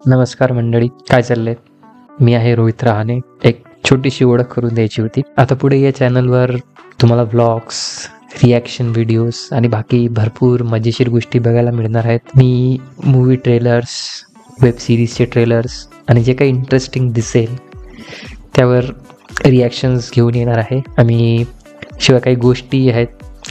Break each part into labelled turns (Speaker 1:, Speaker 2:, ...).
Speaker 1: नमस्कार मंडळी, काय चाललंय? मी आहे रोहित रहाणे. एक छोटीशी ओळख करून द्यायची होती. आता पुढे या चॅनलवर तुम्हाला व्लॉग्स, रिॲक्शन व्हिडिओज आणि बाकी भरपूर मजेशीर गोष्टी बघायला मिळणार आहेत. मी मूवी ट्रेलर्स, वेब सिरीजचे ट्रेलर्स आणि जे काही इंटरेस्टिंग दिसेल त्यावर रिॲक्शन्स घेऊन येणार आहे. आणि शिवाय काही गोष्टी आहेत,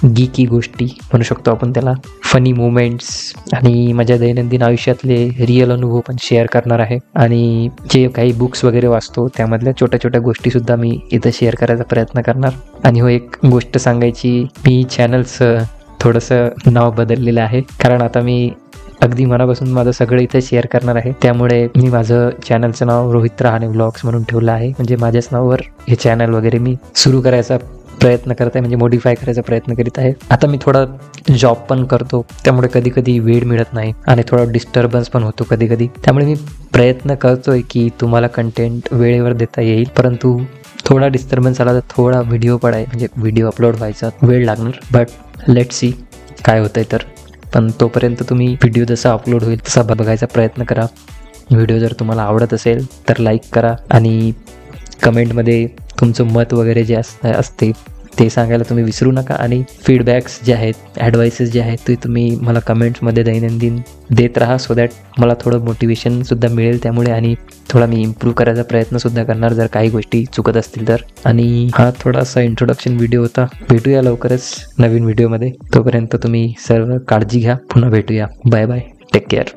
Speaker 1: गीकी गोष्टी म्हणू शकतो आपण त्याला, फनी मोमेंट्स आणि माझ्या दैनंदिन आयुष्यातले रिअल अनुभव पण शेअर करणार आहे. आणि जे काही बुक्स वगैरे वाचतो त्यामधल्या छोट्या छोट्या गोष्टीसुद्धा मी इथं शेअर करायचा प्रयत्न करणार. आणि हो, एक गोष्ट सांगायची, मी चॅनलचं थोडंसं नाव बदललेलं आहे, कारण आता मी अगदी मनापासून माझं सगळं इथे शेअर करणार आहे. त्यामुळे मी माझं चॅनलचं नाव रोहित रहाणे व्लॉग्स म्हणून ठेवलं आहे. म्हणजे माझ्याच नावावर हे चॅनल वगैरे मी सुरू करायचा प्रयत्न करत आहे, म्हणजे मॉडिफाय करायचा प्रयत्न करीत आहे. आता मी थोडा जॉब पण करतो, त्यामुळे कधी कधी वेळ मिळत नाही आणि थोडा डिस्टर्बन्स पण होतो कधी कधी. त्यामुळे मी प्रयत्न करतोय की तुम्हाला कंटेंट वेळेवर देता येईल, परंतु थोडा डिस्टर्बन्स आला तर थोडा व्हिडिओ म्हणजे व्हिडिओ अपलोड व्हायचा वेळ लागणार. बट लेट सी काय होतंय तर. पण तोपर्यंत तुम्ही व्हिडिओ जसा अपलोड होईल तसा बघायचा प्रयत्न करा. व्हिडिओ जर तुम्हाला आवडत असेल तर लाईक करा आणि कमेंटमध्ये तुमचं मत वगैरे जे असते ते सांगायला तुम्ही विसरू नका. आणि फीडबॅक्स जे आहेत, ॲडवाइसेस जे आहेत ते तुम्ही मला कमेंट्समध्ये दैनंदिन देत राहा, सो दॅट मला थोडं मोटिवेशनसुद्धा मिळेल त्यामुळे. आणि थोडा मी इम्प्रूव्ह करायचा प्रयत्नसुद्धा करणार जर काही गोष्टी चुकत असतील तर. आणि हा थोडासा इंट्रोडक्शन व्हिडिओ होता. भेटूया लवकरच नवीन व्हिडिओमध्ये. तोपर्यंत तुम्ही सर्व काळजी घ्या. पुन्हा भेटूया. Bye bye. Take care.